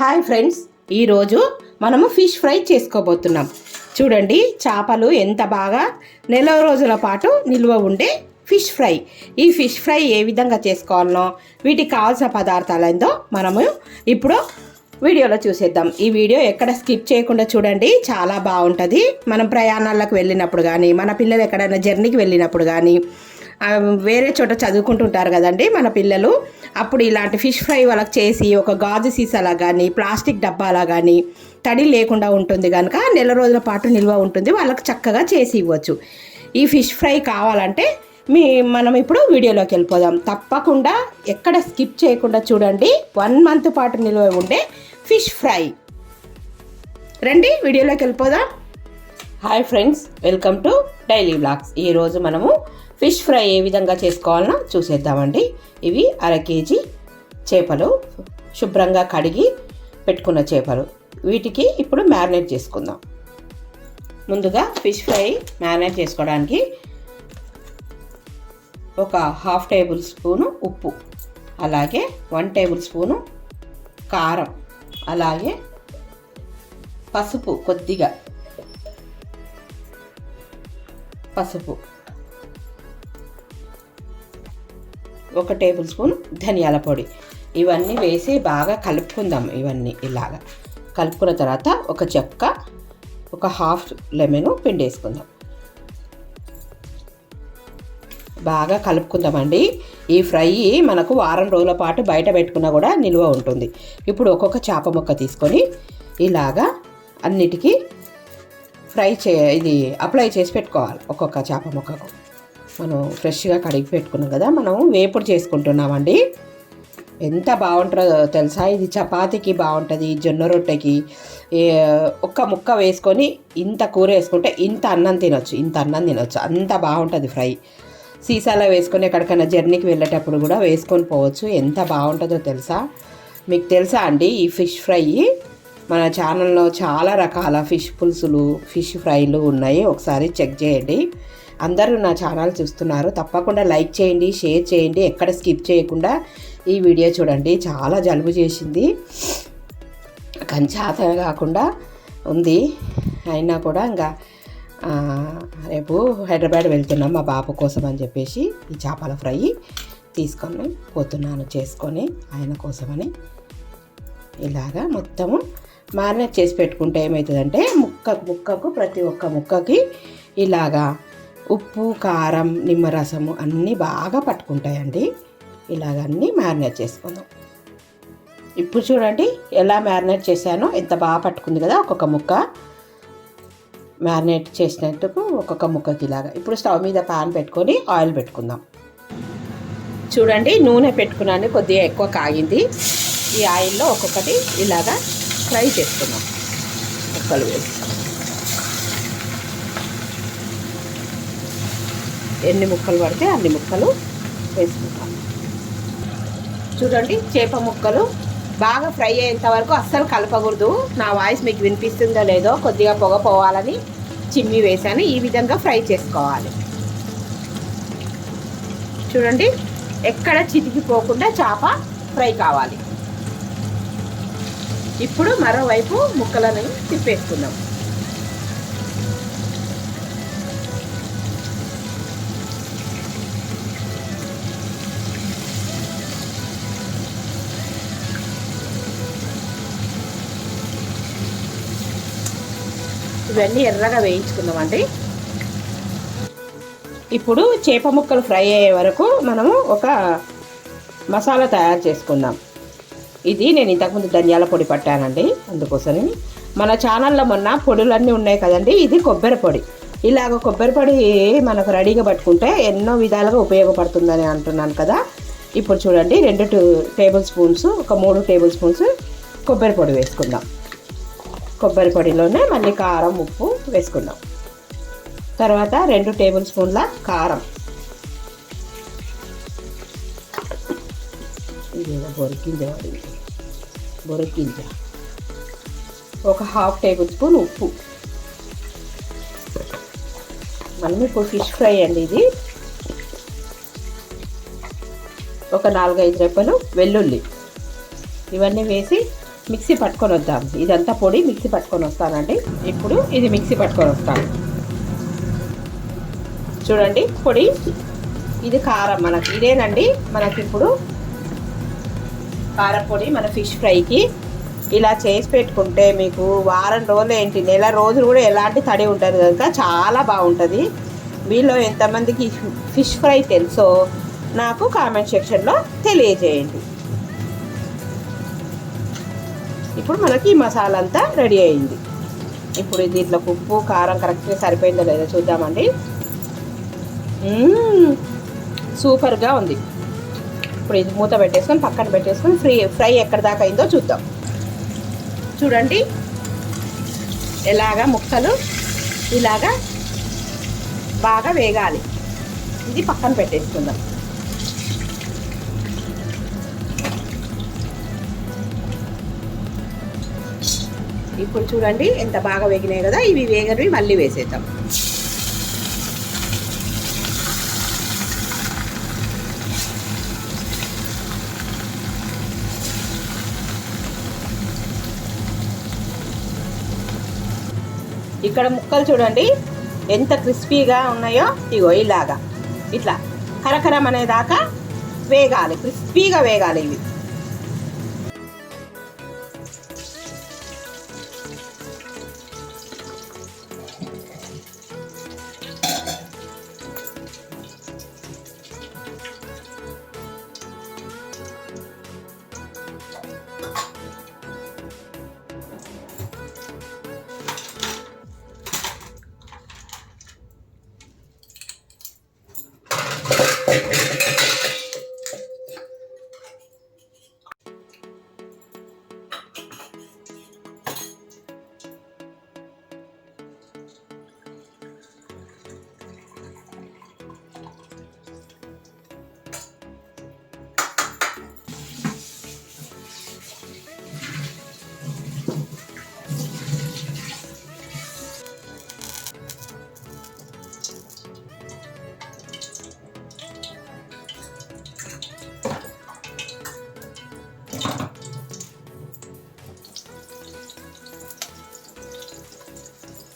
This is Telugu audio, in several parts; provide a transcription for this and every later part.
హాయ్ ఫ్రెండ్స్, ఈరోజు మనము ఫిష్ ఫ్రై చేసుకోబోతున్నాం. చూడండి, చేపలు ఎంత బాగా నెల రోజుల పాటు నిల్వ ఉండే ఫిష్ ఫ్రై. ఈ ఫిష్ ఫ్రై ఏ విధంగా చేసుకోవాలనో, వీటికి కావాల్సిన పదార్థాలు ఏందో మనము ఇప్పుడు వీడియోలో చూసేద్దాం. ఈ వీడియో ఎక్కడ స్కిప్ చేయకుండా చూడండి, చాలా బాగుంటుంది. మనం ప్రయాణాలకు వెళ్ళినప్పుడు కానీ, మన పిల్లలు ఎక్కడైనా జర్నీకి వెళ్ళినప్పుడు కానీ, వేరే చోట చదువుకుంటుంటారు కదండి మన పిల్లలు. అప్పుడు ఇలాంటి ఫిష్ ఫ్రై వాళ్ళకి చేసి ఒక గాజు సీసాలా కానీ, ప్లాస్టిక్ డబ్బాలా కానీ తడి లేకుండా ఉంటుంది కనుక నెల రోజుల పాటు నిల్వ ఉంటుంది. వాళ్ళకి చక్కగా చేసి ఇవ్వచ్చు. ఈ ఫిష్ ఫ్రై కావాలంటే మనం ఇప్పుడు వీడియోలోకి వెళ్ళిపోదాం. తప్పకుండా ఎక్కడ స్కిప్ చేయకుండా చూడండి. 1 మంత్ పాటు నిల్వ ఉండే ఫిష్ ఫ్రై. రండి వీడియోలోకి వెళ్ళిపోదాం. Hi friends, welcome to daily vlogs. ఈరోజు మనము ఫిష్ ఫ్రై ఏ విధంగా చేసుకోవాలనో చూసేద్దామండి. ఇవి 1/2 కేజీ చేపలు, శుభ్రంగా కడిగి పెట్టుకున్న చేపలు. వీటికి ఇప్పుడు మ్యారినేట్ చేసుకుందాం. ముందుగా ఫిష్ ఫ్రై మ్యారినేట్ చేసుకోవడానికి ఒక 1/2 టేబుల్ స్పూను ఉప్పు, అలాగే 1 టేబుల్ స్పూను కారం, అలాగే పసుపు, కొద్దిగా పసుపు, 1 టేబుల్ స్పూన్ ధనియాల పొడి. ఇవన్నీ వేసి బాగా కలుపుకుందాం. ఇవన్నీ ఇలాగా కలుపుకున్న తర్వాత ఒక చెక్క, ఒక 1/2 లెమన్ పిండేసుకుందాం. బాగా కలుపుకుందామండి. ఈ ఫ్రై మనకు వారం రోజుల పాటు బయట పెట్టుకున్నా కూడా నిల్వ ఉంటుంది. ఇప్పుడు ఒక్కొక్క చేప ముక్క తీసుకొని ఇలాగా అన్నిటికీ ఇది అప్లై చేసి పెట్టుకోవాలి. ఒక్కొక్క చేప ముక్కకు మనం ఫ్రెష్గా కడిగి పెట్టుకున్నాం కదా, మనం వేపుడు చేసుకుంటున్నామండి. ఎంత బాగుంటుందో తెలుసా? ఇది చపాతీకి బాగుంటుంది, జొన్న రొట్టెకి. ఒక్క ముక్క వేసుకొని ఇంత కూర వేసుకుంటే ఇంత అన్నం తినొచ్చు. అంత బాగుంటుంది ఫ్రై. సీసాలో వేసుకొని ఎక్కడికైనా జర్నీకి వెళ్ళేటప్పుడు కూడా వేసుకొని పోవచ్చు. ఎంత బాగుంటుందో తెలుసా? మీకు తెలుసా అండి, ఈ ఫిష్ ఫ్రై మన ఛానల్లో చాలా రకాల ఫిష్ పులుసులు, ఫిష్ ఫ్రైలు ఉన్నాయి. ఒకసారి చెక్ చేయండి. అందరూ నా ఛానల్ చూస్తున్నారు, తప్పకుండా లైక్ చేయండి, షేర్ చేయండి. ఎక్కడ స్కిప్ చేయకుండా ఈ వీడియో చూడండి. చాలా జలుబు చేసింది, కంచాత కాకుండా ఉంది. అయినా కూడా ఇంకా రేపు హైదరాబాద్ వెళ్తున్నాం మా బాబు కోసం అని చెప్పేసి ఈ చేపల ఫ్రై తీసుకొని పోతున్నాను చేసుకొని ఆయన కోసమని. ఇలాగా మొత్తము మ్యారినేట్ చేసి పెట్టుకుంటే ఏమవుతుందంటే ముక్కకు ప్రతి ఒక్క ముక్కకి ఇలాగా ఉప్పు, కారం, నిమ్మరసము అన్నీ బాగా పట్టుకుంటాయండి. ఇలాగ అన్నీ మ్యారినేట్ చేసుకుందాం. ఇప్పుడు చూడండి ఎలా మ్యారినేట్ చేశానో, ఎంత బాగా పట్టుకుంది కదా. ఒక్కొక్క ముక్క మ్యారినేట్ చేసినట్టుకు ఒక్కొక్క ముక్కకి ఇలాగా. ఇప్పుడు స్టవ్ మీద పాన్ పెట్టుకొని ఆయిల్ పెట్టుకుందాం. చూడండి, నూనె పెట్టుకున్నాను, కొద్దిగా ఎక్కువ కాగింది. ఈ ఆయిల్లో ఒక్కొక్కటి ఇలాగా ఫ్రై చేసుకుందాం. ముక్కలు వేసి ఎన్ని ముక్కలు పడితే అన్ని ముక్కలు వేసుకుంటాం. చూడండి, చేప ముక్కలు బాగా ఫ్రై అయ్యేంత వరకు అస్సలు కలపకూడదు. నా వాయిస్ మీకు వినిపిస్తుందో లేదో, కొద్దిగా పొగ పోవాలని చిమ్మి వేసాను. ఈ విధంగా ఫ్రై చేసుకోవాలి. చూడండి, ఎక్కడ చితికిపోకుండా చేప ఫ్రై కావాలి. ఇప్పుడు మరోవైపు ముక్కలను తిప్పేసుకుందాం. ఇవన్నీ ఎర్రగా వేయించుకుందామండి. ఇప్పుడు చేప ముక్కలు ఫ్రై అయ్యే వరకు మనము ఒక మసాలా తయారు చేసుకుందాం. ఇది నేను ఇంతకుముందు ధనియాల పొడి పట్టానండి, అందుకోసమని. మన ఛానల్లో మొన్న పొడులన్నీ ఉన్నాయి కదండి, ఇది కొబ్బరి పొడి. ఇలాగ కొబ్బరి పొడి మనకు రెడీగా పట్టుకుంటే ఎన్నో విధాలుగా ఉపయోగపడుతుందని అంటున్నాను కదా. ఇప్పుడు చూడండి, 2 టేబుల్ స్పూన్స్, ఒక 3 టేబుల్ స్పూన్స్ కొబ్బరి పొడి వేసుకుందాం. కొబ్బరి పొడిలోనే మళ్ళీ కారం, ఉప్పు వేసుకుందాం. తర్వాత 2 టేబుల్ స్పూన్ల కారం, బొరికింజ, ఒక 1/2 టేబుల్ స్పూన్ ఉప్పు. మళ్ళీ ఇప్పుడు ఫిష్ ఫ్రై అండి ఇది. ఒక 4-5 రెప్పలు వెల్లుల్లి, ఇవన్నీ వేసి మిక్సీ పట్టుకొని వద్దాం. ఇదంతా పొడి మిక్సీ పట్టుకొని వస్తానండి. ఇప్పుడు ఇది మిక్సీ పట్టుకొని వస్తాను. చూడండి పొడి. ఇది కారం మనకి ఇదేనండి. మనకి ఇప్పుడు కారపొడి మన ఫిష్ ఫ్రైకి ఇలా చేసి పెట్టుకుంటే మీకు వారం రోజులు ఏంటి నెల రోజులు కూడా ఎలాంటి తడి ఉంటుంది కనుక చాలా బాగుంటుంది. మీలో ఎంతమందికి ఫిష్ ఫ్రై తెలుసో నాకు కామెంట్ సెక్షన్లో తెలియజేయండి. ఇప్పుడు మనకి ఈ మసాలా అంతా రెడీ అయింది. ఇప్పుడు దీంట్లో ఉప్పు కారం కరెక్ట్గా సరిపోయిందో లేదో చూద్దామండి. సూపర్గా ఉంది. ఇప్పుడు ఇది మూత పెట్టేసుకొని పక్కన పెట్టేసుకొని ఫ్రై ఎక్కడి దాకా అయిందో చూద్దాం. చూడండి ఎలాగా ముక్కలు ఇలాగా బాగా వేగాలి. ఇది పక్కన పెట్టేసుకుందాం. ఇప్పుడు చూడండి ఎంత బాగా వేగినాయి కదా. ఇవి వేగనివి మళ్ళీ వేసేద్దాం. ఇక్కడ ముక్కలు చూడండి ఎంత క్రిస్పీగా ఉన్నాయో. ఇగో ఇలాగా ఇట్లా కరకరం అనేదాకా వేగాలి, క్రిస్పీగా వేగాలి ఇవి.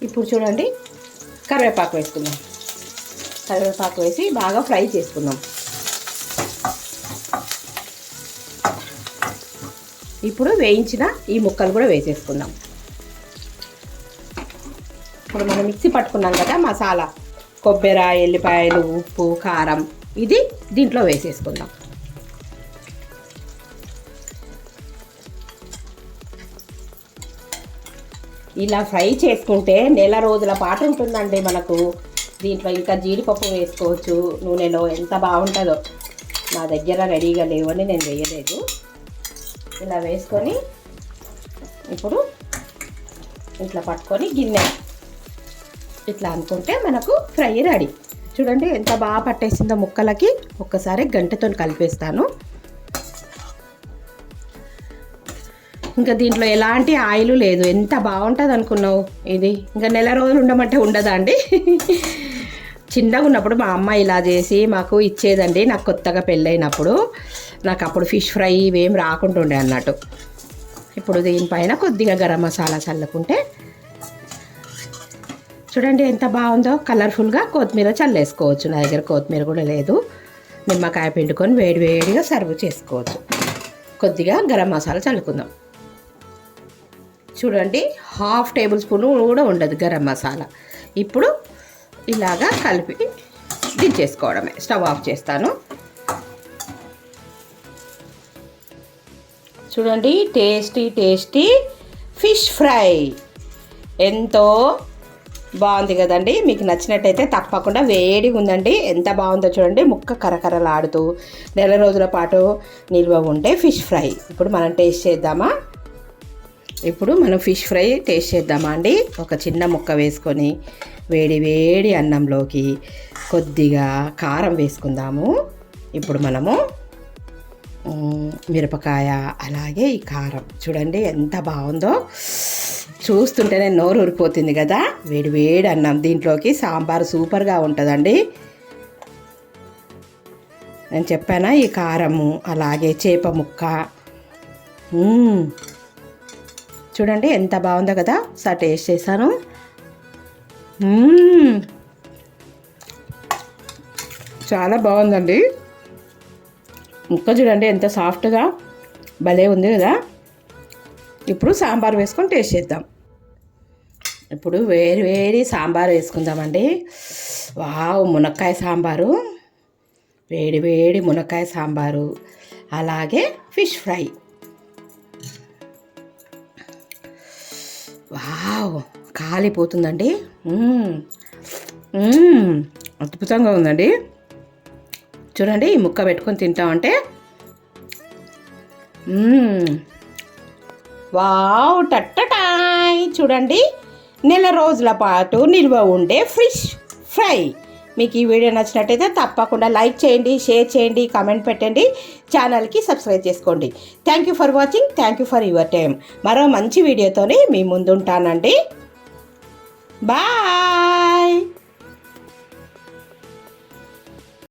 ఇప్పుడు చూడండి కరివేపాకు వేసుకుందాం. కరివేపాకు వేసి బాగా ఫ్రై చేసుకుందాం. ఇప్పుడు వేయించిన ఈ ముక్కలు కూడా వేసేసుకుందాం. ఇప్పుడు మనం మిక్సీ పట్టుకున్నాం కదా మసాలా, కొబ్బరి, ఎల్లిపాయలు, ఉప్పు, కారం, ఇది దీంట్లో వేసేసుకుందాం. ఇలా ఫ్రై చేసుకుంటే నెల రోజుల పాటు ఉంటుందండి మనకు. దీంట్లో ఇంకా జీడిపప్పు వేసుకోవచ్చు నూనెలో, ఎంత బాగుంటుందో. నా దగ్గర రెడీగా లేవని నేను వేయలేదు. ఇలా వేసుకొని ఇప్పుడు ఇట్లా పట్టుకొని గిన్నె ఇట్లా అనుకుంటే మనకు ఫ్రై రెడీ. చూడండి ఎంత బాగా పట్టేసిందో ముక్కలకి. ఒక్కసారి గంటతో కలిపేస్తాను. ఇంకా దీంట్లో ఎలాంటి ఆయిల్ లేదు. ఎంత బాగుంటుంది అనుకున్నావు. ఇది ఇంకా నెల రోజులు ఉండమంటే ఉండదా అండి. చిన్నగా ఉన్నప్పుడు మా అమ్మ ఇలా చేసి మాకు ఇచ్చేదండి. నాకు కొత్తగా పెళ్ళైనప్పుడు నాకు అప్పుడు ఫిష్ ఫ్రై ఇవేం రాకుంటుండే అన్నట్టు. ఇప్పుడు దీనిపైన కొద్దిగా గరం మసాలా చల్లుకుంటే చూడండి ఎంత బాగుందో. కలర్ఫుల్గా కొత్తిమీర చల్లేసుకోవచ్చు. నా దగ్గర కొత్తిమీర కూడా లేదు. నిమ్మకాయ పిండుకొని వేడివేడిగా సర్వ్ చేసుకోవచ్చు. కొద్దిగా గరం మసాలా చల్లుకుందాం. చూడండి 1/2 టేబుల్ స్పూన్ కూడా ఉండదు గరం మసాలా. ఇప్పుడు ఇలాగా కలిపి దించేసుకోవడమే. స్టవ్ ఆఫ్ చేస్తాను. చూడండి టేస్టీ టేస్టీ ఫిష్ ఫ్రై ఎంతో బాగుంది కదండి. మీకు నచ్చినట్టయితే తప్పకుండా వేడిగా ఉందండి. ఎంత బాగుందో చూడండి. ముక్క కరకరలాడుతూ నెల రోజుల పాటు నిల్వ ఉండే ఫిష్ ఫ్రై. ఇప్పుడు మనం టేస్ట్ చేద్దామా? ఇప్పుడు మనం ఫిష్ ఫ్రై టేస్ట్ చేద్దామా అండి. ఒక చిన్న ముక్క వేసుకొని వేడి వేడి అన్నంలోకి కొద్దిగా కారం వేసుకుందాము. ఇప్పుడు మనము మిరపకాయ అలాగే ఈ కారం చూడండి ఎంత బాగుందో. చూస్తుంటేనే నోరు ఊరిపోతుంది కదా. వేడి వేడి అన్నం దీంట్లోకి సాంబార్ సూపర్గా ఉంటుందండి. నేను చెప్పానా ఈ కారము అలాగే చేప ముక్క చూడండి ఎంత బాగుందో కదా. ఒకసారి టేస్ట్ చేశాను. చాలా బాగుందండి. ముక్క చూడండి ఎంత సాఫ్ట్గా భలే ఉంది కదా. ఇప్పుడు సాంబార్ వేసుకొని టేస్ట్ చేద్దాం. ఇప్పుడు వేడి వేడి సాంబార్ వేసుకుందామండి. వావ్, మునక్కాయ సాంబారు, వేడి వేడి మునక్కాయ సాంబారు, అలాగే ఫిష్ ఫ్రై. వావ్, కాలిపోతుందండి. అద్భుతంగా ఉందండి. చూడండి ఈ ముక్క పెట్టుకొని తింటామంటే వావ్ టట్టటాయ్. చూడండి, నెల రోజుల పాటు నిల్వ ఉండే ఫిష్ ఫ్రై. మీకు ఈ వీడియో నచ్చినట్టయితే తప్పకుండా లైక్ చేయండి, షేర్ చేయండి, కామెంట్ పెట్టండి, ఛానల్కి సబ్స్క్రైబ్ చేసుకోండి. Thank you for watching. Thank you for your time. మరో మంచి వీడియోతోనే మీ ముందుంటానండి. బాయ్.